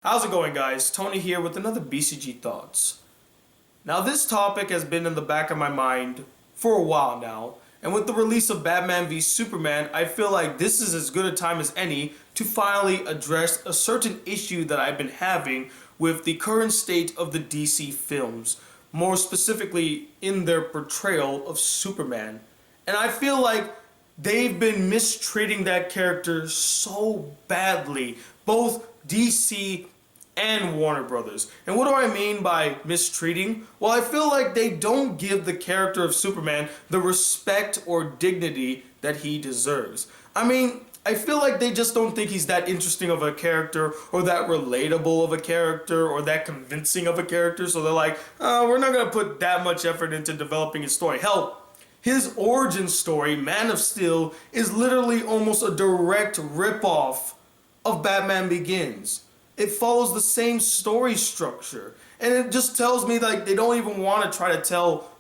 How's it going, guys? Tony here with another BCG Thoughts. Now, this topic has been in the back of my mind for a while now, and with the release of Batman v Superman, I feel like this is as good a time as any to finally address a certain issue that I've been having with the current state of the DC films, more specifically in their portrayal of Superman. And I feel like they've been mistreating that character so badly, both DC and Warner Brothers. And what do I mean by mistreating? Well, I feel like they don't give the character of Superman the respect or dignity that he deserves. I feel like they just don't think he's that interesting of a character, or that relatable of a character, or that convincing of a character, so they're like, oh, we're not gonna put that much effort into developing his story. Hell, his origin story, Man of Steel, is literally almost a direct ripoff of Batman Begins. It follows the same story structure. And it just tells me like they don't even want to try to tell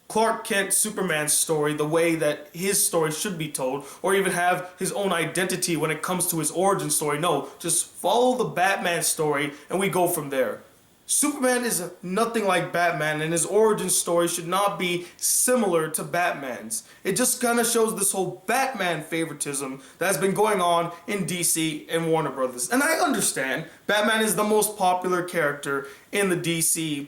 Clark Kent Superman's story the way that his story should be told, or even have his own identity when it comes to his origin story. No, just follow the Batman story and we go from there. Superman is nothing like Batman, and his origin story should not be similar to Batman's. It just kind of shows this whole Batman favoritism that's been going on in DC and Warner Brothers. And I understand Batman is the most popular character in the DC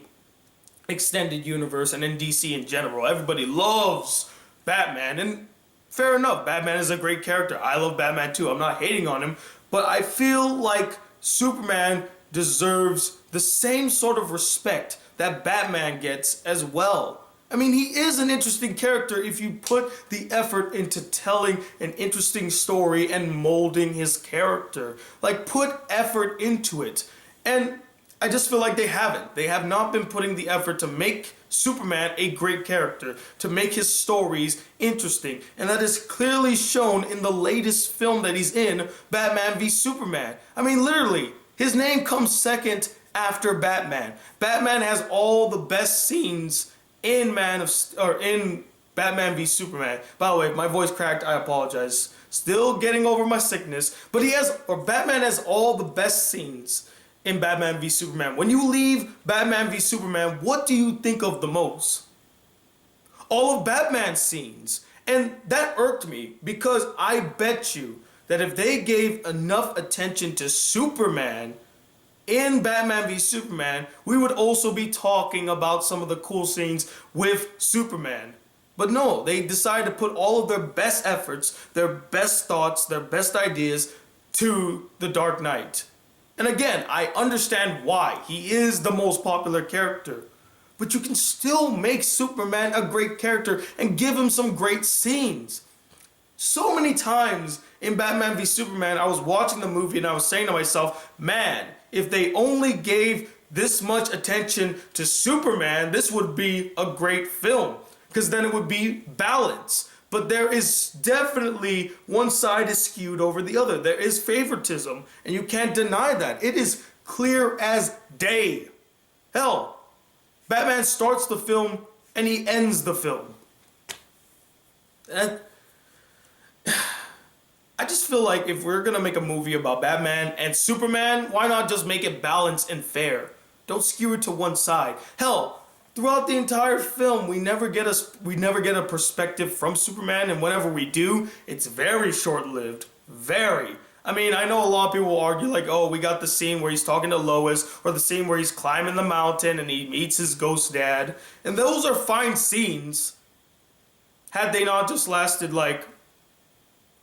extended universe and in DC in general. Everybody loves Batman, and fair enough, Batman is a great character. I love Batman too. I'm not hating on him, but I feel like Superman deserves the same sort of respect that Batman gets as well. He is an interesting character if you put the effort into telling an interesting story and molding his character. Like, put effort into it. And I just feel like they haven't. They have not been putting the effort to make Superman a great character, to make his stories interesting. And that is clearly shown in the latest film that he's in, Batman v Superman. Literally, his name comes second after Batman. Batman has all the best scenes in in Batman v Superman. By the way, if my voice cracked, I apologize. Still getting over my sickness, but Batman has all the best scenes in Batman v Superman. When you leave Batman v Superman, what do you think of the most? All of Batman's scenes. And that irked me, because I bet you that if they gave enough attention to Superman in Batman v Superman, we would also be talking about some of the cool scenes with Superman. But no, they decided to put all of their best efforts, their best thoughts, their best ideas to The Dark Knight. And again, I understand why. He is the most popular character. But you can still make Superman a great character and give him some great scenes. So many times in Batman v Superman, I was watching the movie and I was saying to myself, man, if they only gave this much attention to Superman, this would be a great film, because then it would be balanced. But there is definitely one side is skewed over the other. There is favoritism, and you can't deny that. It is clear as day. Hell, Batman starts the film and he ends the film. And I just feel like if we're gonna make a movie about Batman and Superman, why not just make it balanced and fair? Don't skew it to one side. Hell, throughout the entire film, we never get a perspective from Superman, and whenever we do, it's very short-lived. Very. I know a lot of people will argue like, oh, we got the scene where he's talking to Lois, or the scene where he's climbing the mountain and he meets his ghost dad, and those are fine scenes, had they not just lasted like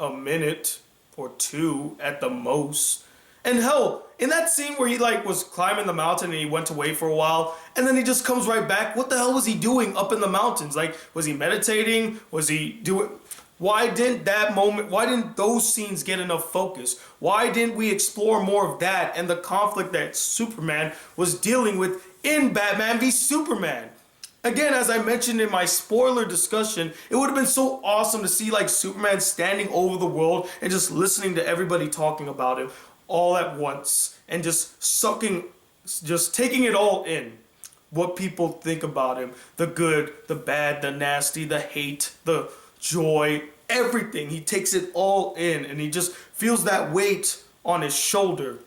a minute or two at the most. And hell, in that scene where he was climbing the mountain and he went away for a while, and then he just comes right back, what the hell was he doing up in the mountains? Was he meditating? Why didn't those scenes get enough focus? Why didn't we explore more of that and the conflict that Superman was dealing with in Batman v Superman? Again, as I mentioned in my spoiler discussion, it would have been so awesome to see Superman standing over the world and just listening to everybody talking about him all at once, and just taking it all in. What people think about him, the good, the bad, the nasty, the hate, the joy, everything. He takes it all in, and he just feels that weight on his shoulder.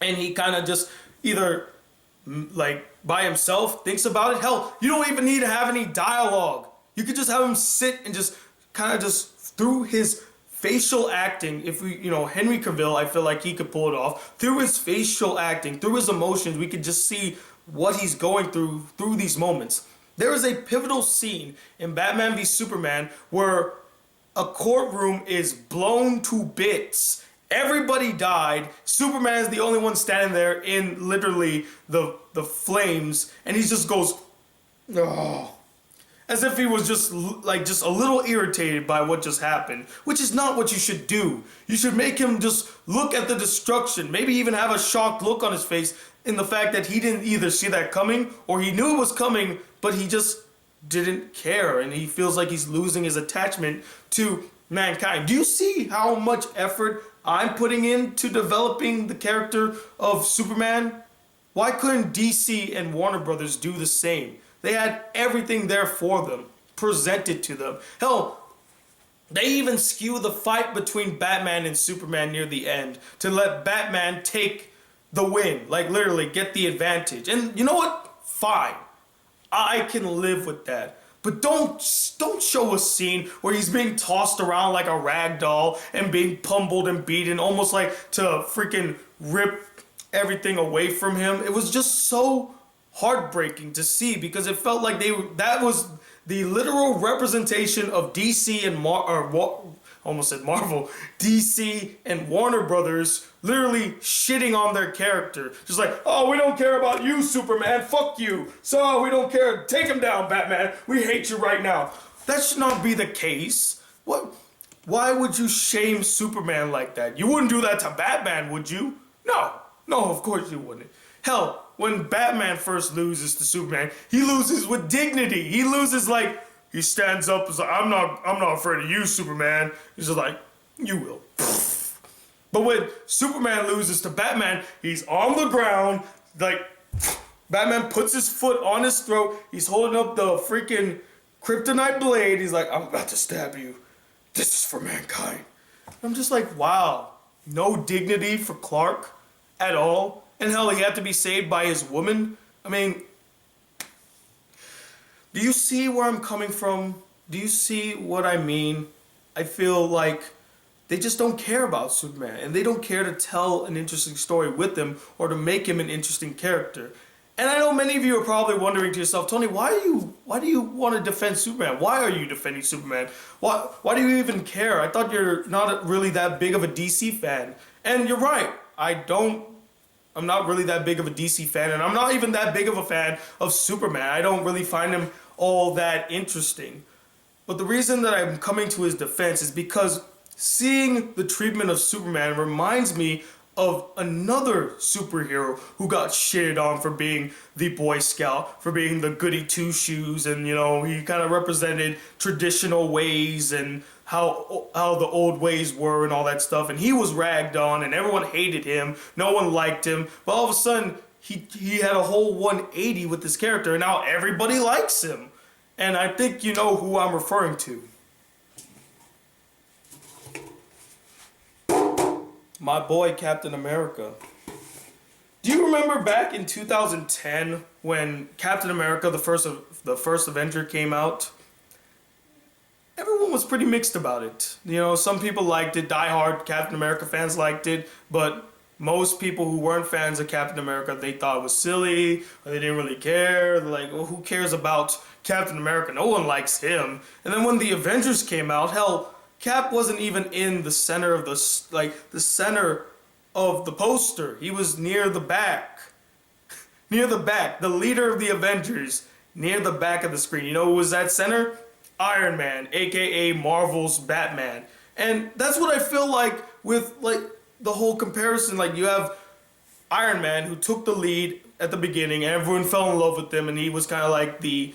and he kind of just either like by himself thinks about it. Hell, you don't even need to have any dialogue. You could just have him sit and just kind of just through his facial acting. If we, Henry Cavill, I feel like he could pull it off through his facial acting, through his emotions. We could just see what he's going through these moments. There is a pivotal scene in Batman v Superman where a courtroom is blown to bits. Everybody died. Superman is the only one standing there in literally the flames, and he just goes, oh, as if he was just a little irritated by what just happened, which is not what you should do. You should make him just look at the destruction, maybe even have a shocked look on his face in the fact that he didn't either see that coming or he knew it was coming, but he just didn't care, and he feels like he's losing his attachment to mankind. Do you see how much effort I'm putting into developing the character of Superman? Why couldn't DC and Warner Brothers do the same? They had everything there for them, presented to them. Hell, they even skew the fight between Batman and Superman near the end to let Batman take the win, like literally get the advantage. And you know what? Fine. I can live with that. But don't show a scene where he's being tossed around like a rag doll and being pummeled and beaten, almost like to freaking rip everything away from him. It was just so heartbreaking to see because it felt like that was the literal representation of DC and almost said Marvel, DC and Warner Brothers literally shitting on their character. Just like, oh, we don't care about you, Superman. Fuck you. So we don't care. Take him down, Batman. We hate you right now. That should not be the case. What? Why would you shame Superman like that? You wouldn't do that to Batman, would you? No, of course you wouldn't. Hell, when Batman first loses to Superman, he loses with dignity. He loses like, he stands up and is like, I'm not afraid of you, Superman. He's just like, you will. But when Superman loses to Batman, he's on the ground, like, Batman puts his foot on his throat, he's holding up the freaking kryptonite blade, he's like, I'm about to stab you. This is for mankind. I'm just like, wow, no dignity for Clark at all. And hell, he had to be saved by his woman. I mean, do you see where I'm coming from? Do you see what I mean? I feel like they just don't care about Superman, and they don't care to tell an interesting story with him or to make him an interesting character. And I know many of you are probably wondering to yourself, Tony, why do you want to defend Superman? Why are you defending Superman? Why do you even care? I thought you're not really that big of a DC fan. And you're right. I'm not really that big of a DC fan, and I'm not even that big of a fan of Superman. I don't really find him all that interesting. But the reason that I'm coming to his defense is because seeing the treatment of Superman reminds me of another superhero who got shitted on for being the Boy Scout, for being the goody two-shoes, and he kind of represented traditional ways and how the old ways were and all that stuff, and he was ragged on and everyone hated him, no one liked him, but all of a sudden he had a whole 180 with this character and now everybody likes him. And I think you know who I'm referring to. My boy Captain America. Do you remember back in 2010 when Captain America, the first Avenger came out? Everyone was pretty mixed about it. Some people liked it, diehard Captain America fans liked it, but most people who weren't fans of Captain America, they thought it was silly, or they didn't really care. They're like, well, who cares about Captain America? No one likes him. And then when the Avengers came out, hell, Cap wasn't even in the center of the center of the poster. He was near the back. Near the back. The leader of the Avengers, near the back of the screen. You know who was at center? Iron Man, aka Marvel's Batman. And that's what I feel like with the whole comparison. Like, you have Iron Man, who took the lead at the beginning, and everyone fell in love with him, and he was kind of like the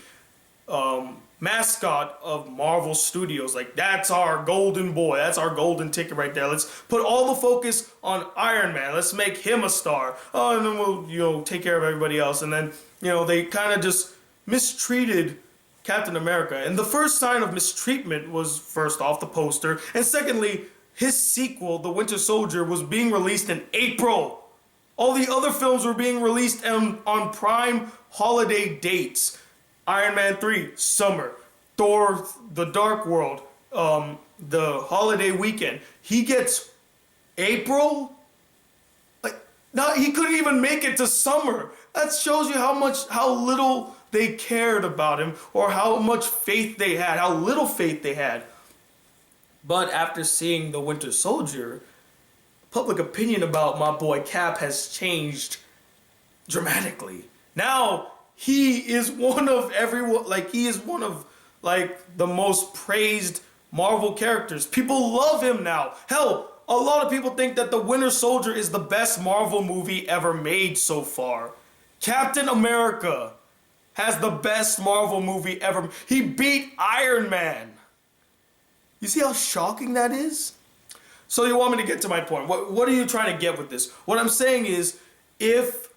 mascot of Marvel Studios. Like, that's our golden boy, that's our golden ticket right there. Let's put all the focus on Iron Man. Let's make him a star. Oh, and then we'll take care of everybody else. And then they kind of just mistreated Captain America. And the first sign of mistreatment was, first off, the poster, and secondly, his sequel, The Winter Soldier, was being released in April. All the other films were being released on prime holiday dates. Iron Man 3, summer. Thor, The Dark World, the holiday weekend. He gets April? Like, no, he couldn't even make it to summer. That shows you how little they cared about him, or how much faith they had, how little faith they had. But after seeing The Winter Soldier, public opinion about my boy Cap has changed dramatically. Now he is one of the most praised Marvel characters. People love him now. Hell, a lot of people think that The Winter Soldier is the best Marvel movie ever made so far. Captain America has the best Marvel movie ever. He beat Iron Man. You see how shocking that is? So you want me to get to my point. What are you trying to get with this? What I'm saying is, if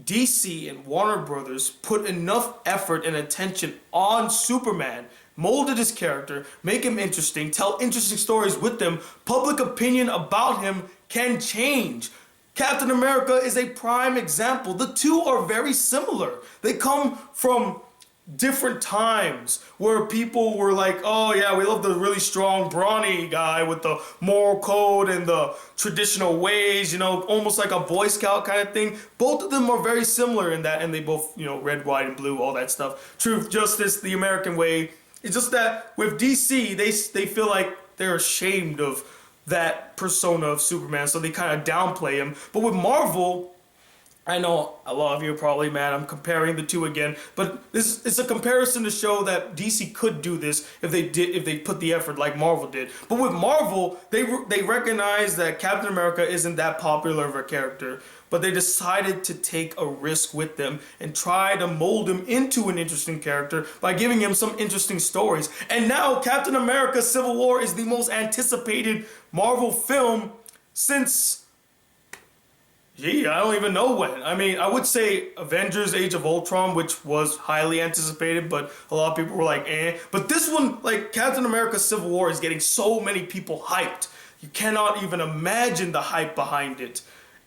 DC and Warner Brothers put enough effort and attention on Superman, molded his character, make him interesting, tell interesting stories with them, public opinion about him can change. Captain America is a prime example. The two are very similar. They come from different times where people were like, oh yeah, we love the really strong, brawny guy with the moral code and the traditional ways, you know, almost like a Boy Scout kind of thing. Both of them are very similar in that, and they both, you know, red, white, and blue, all that stuff. Truth, justice, the American way. It's just that with DC, they feel like they're ashamed of that persona of Superman, so they kind of downplay him. But with Marvel, I know a lot of you are probably mad I'm comparing the two again, but it's a comparison to show that DC could do this if they put the effort like Marvel did. But with Marvel, they recognize that Captain America isn't that popular of a character, but they decided to take a risk with them and try to mold him into an interesting character by giving him some interesting stories. And now Captain America Civil War is the most anticipated Marvel film since, I don't even know when. I mean, I would say Avengers Age of Ultron, which was highly anticipated, but a lot of people were like, eh. But this one, like Captain America Civil War, is getting so many people hyped. You cannot even imagine the hype behind it.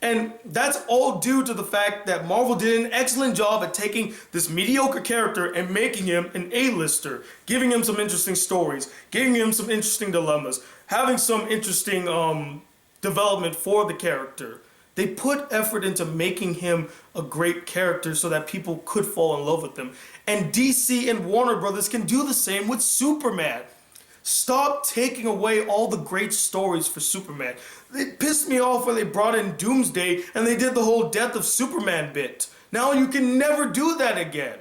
And that's all due to the fact that Marvel did an excellent job at taking this mediocre character and making him an A-lister, giving him some interesting stories, giving him some interesting dilemmas, having some interesting development for the character. They put effort into making him a great character so that people could fall in love with him. And DC and Warner Brothers can do the same with Superman. Stop taking away all the great stories for Superman. It pissed me off when they brought in Doomsday and they did the whole Death of Superman bit. Now you can never do that again.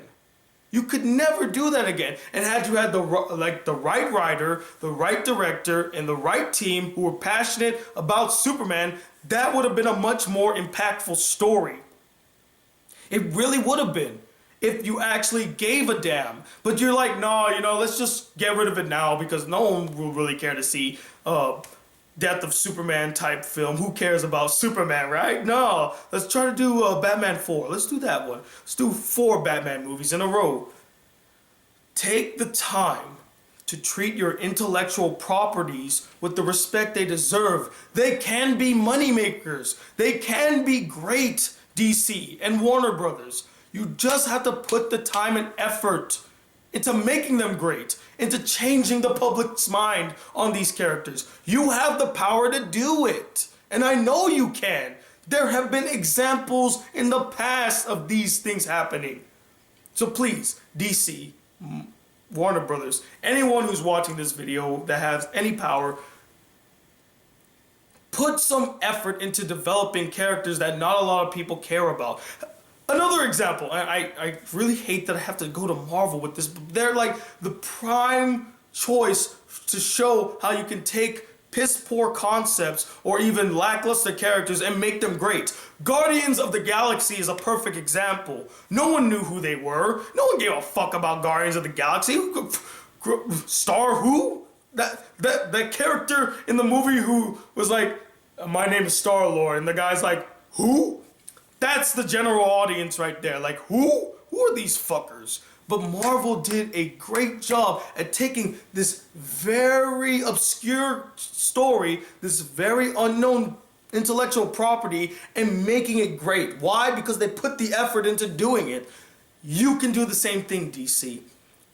You could never do that again. And had you had the right writer, the right director, and the right team who were passionate about Superman, that would have been a much more impactful story. It really would have been, if you actually gave a damn. But you're like, no, let's just get rid of it now because no one will really care to see Death of Superman type film. Who cares about Superman, right? No, let's try to do Batman 4. Let's do that one. Let's do 4 Batman movies in a row. Take the time to treat your intellectual properties with the respect they deserve. They can be moneymakers. They can be great, DC and Warner Brothers. You just have to put the time and effort into making them great, into changing the public's mind on these characters. You have the power to do it, and I know you can. There have been examples in the past of these things happening. So please, DC, Warner Brothers, anyone who's watching this video that has any power, put some effort into developing characters that not a lot of people care about. Another example, I really hate that I have to go to Marvel with this, but they're like the prime choice to show how you can take piss poor concepts or even lackluster characters and make them great. Guardians of the Galaxy is a perfect example. No one knew who they were. No one gave a fuck about Guardians of the Galaxy. Star who? That character in the movie who was like, my name is Star-Lord, and the guy's like, who? That's the general audience right there. Like, who? Who are these fuckers? But Marvel did a great job at taking this very obscure story, this very unknown intellectual property and making it great. Why? Because they put the effort into doing it. You can do the same thing, DC.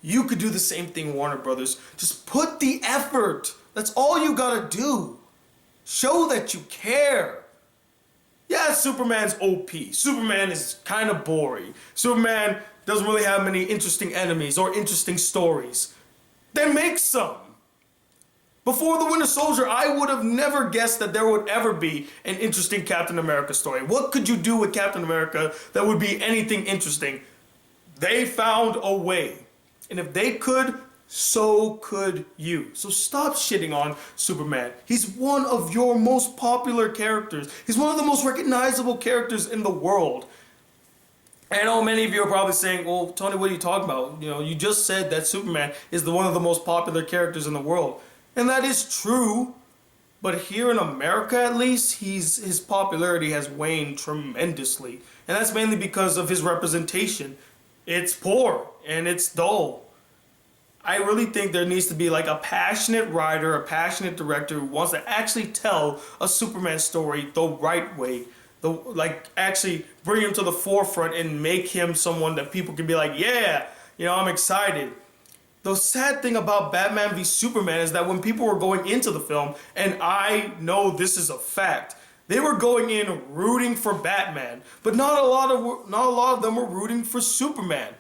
You could do the same thing, Warner Brothers. Just put the effort. That's all you gotta do. Show that you care. Yeah, Superman's OP. Superman is kind of boring. Superman doesn't really have many interesting enemies or interesting stories. Then make some. Before the Winter Soldier, I would have never guessed that there would ever be an interesting Captain America story. What could you do with Captain America that would be anything interesting? They found a way. And if they could, so could you. So stop shitting on Superman. He's one of your most popular characters. He's one of the most recognizable characters in the world. I know many of you are probably saying, well, Tony, what are you talking about? You know, you just said that Superman is one of the most popular characters in the world. And that is true. But here in America, at least, his popularity has waned tremendously. And that's mainly because of his representation. It's poor and it's dull. I really think there needs to be like a passionate writer, a passionate director who wants to actually tell a Superman story the right way. Actually bring him to the forefront and make him someone that people can be like, yeah, I'm excited. The sad thing about Batman v Superman is that when people were going into the film, and I know this is a fact, they were going in rooting for Batman, but not a lot of them were rooting for Superman.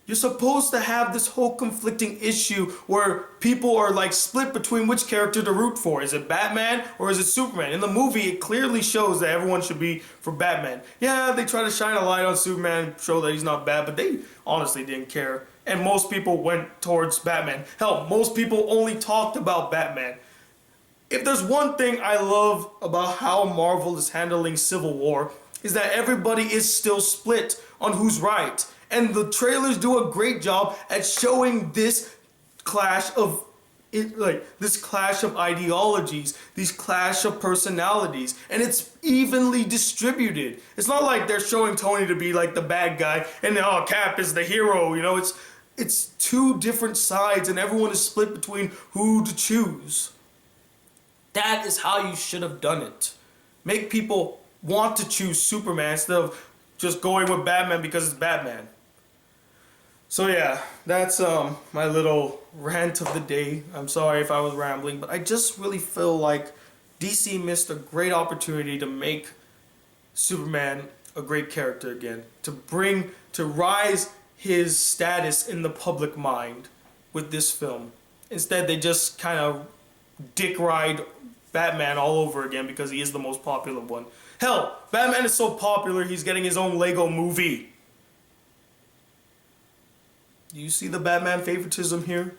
You're supposed to have this whole conflicting issue where people are like split between which character to root for. Is it Batman or is it Superman? In the movie, it clearly shows that everyone should be for Batman. Yeah, they try to shine a light on Superman, show that he's not bad, but they honestly didn't care. And most people went towards Batman. Hell, most people only talked about Batman. If there's one thing I love about how Marvel is handling Civil War, is that everybody is still split on who's right. And the trailers do a great job at showing this clash of ideologies, this clash of personalities, and it's evenly distributed. It's not like they're showing Tony to be like the bad guy and Cap is the hero. It's two different sides, and everyone is split between who to choose. That is how you should have done it. Make people want to choose Superman instead of just going with Batman because it's Batman. So yeah, that's my little rant of the day. I'm sorry if I was rambling, but I just really feel like DC missed a great opportunity to make Superman a great character again, to rise his status in the public mind with this film. Instead, they just kind of dick ride Batman all over again because he is the most popular one. Hell, Batman is so popular, he's getting his own Lego movie. Do you see the Batman favoritism here?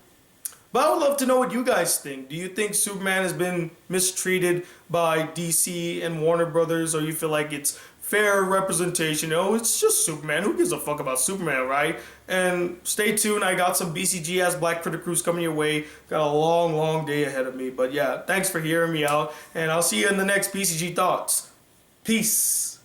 But I would love to know what you guys think. Do you think Superman has been mistreated by DC and Warner Brothers, or you feel like it's fair representation? It's just Superman. Who gives a fuck about Superman, right? And stay tuned. I got some BCG as Black Critic Crews coming your way. Got a long, long day ahead of me. But yeah, thanks for hearing me out. And I'll see you in the next BCG Thoughts. Peace.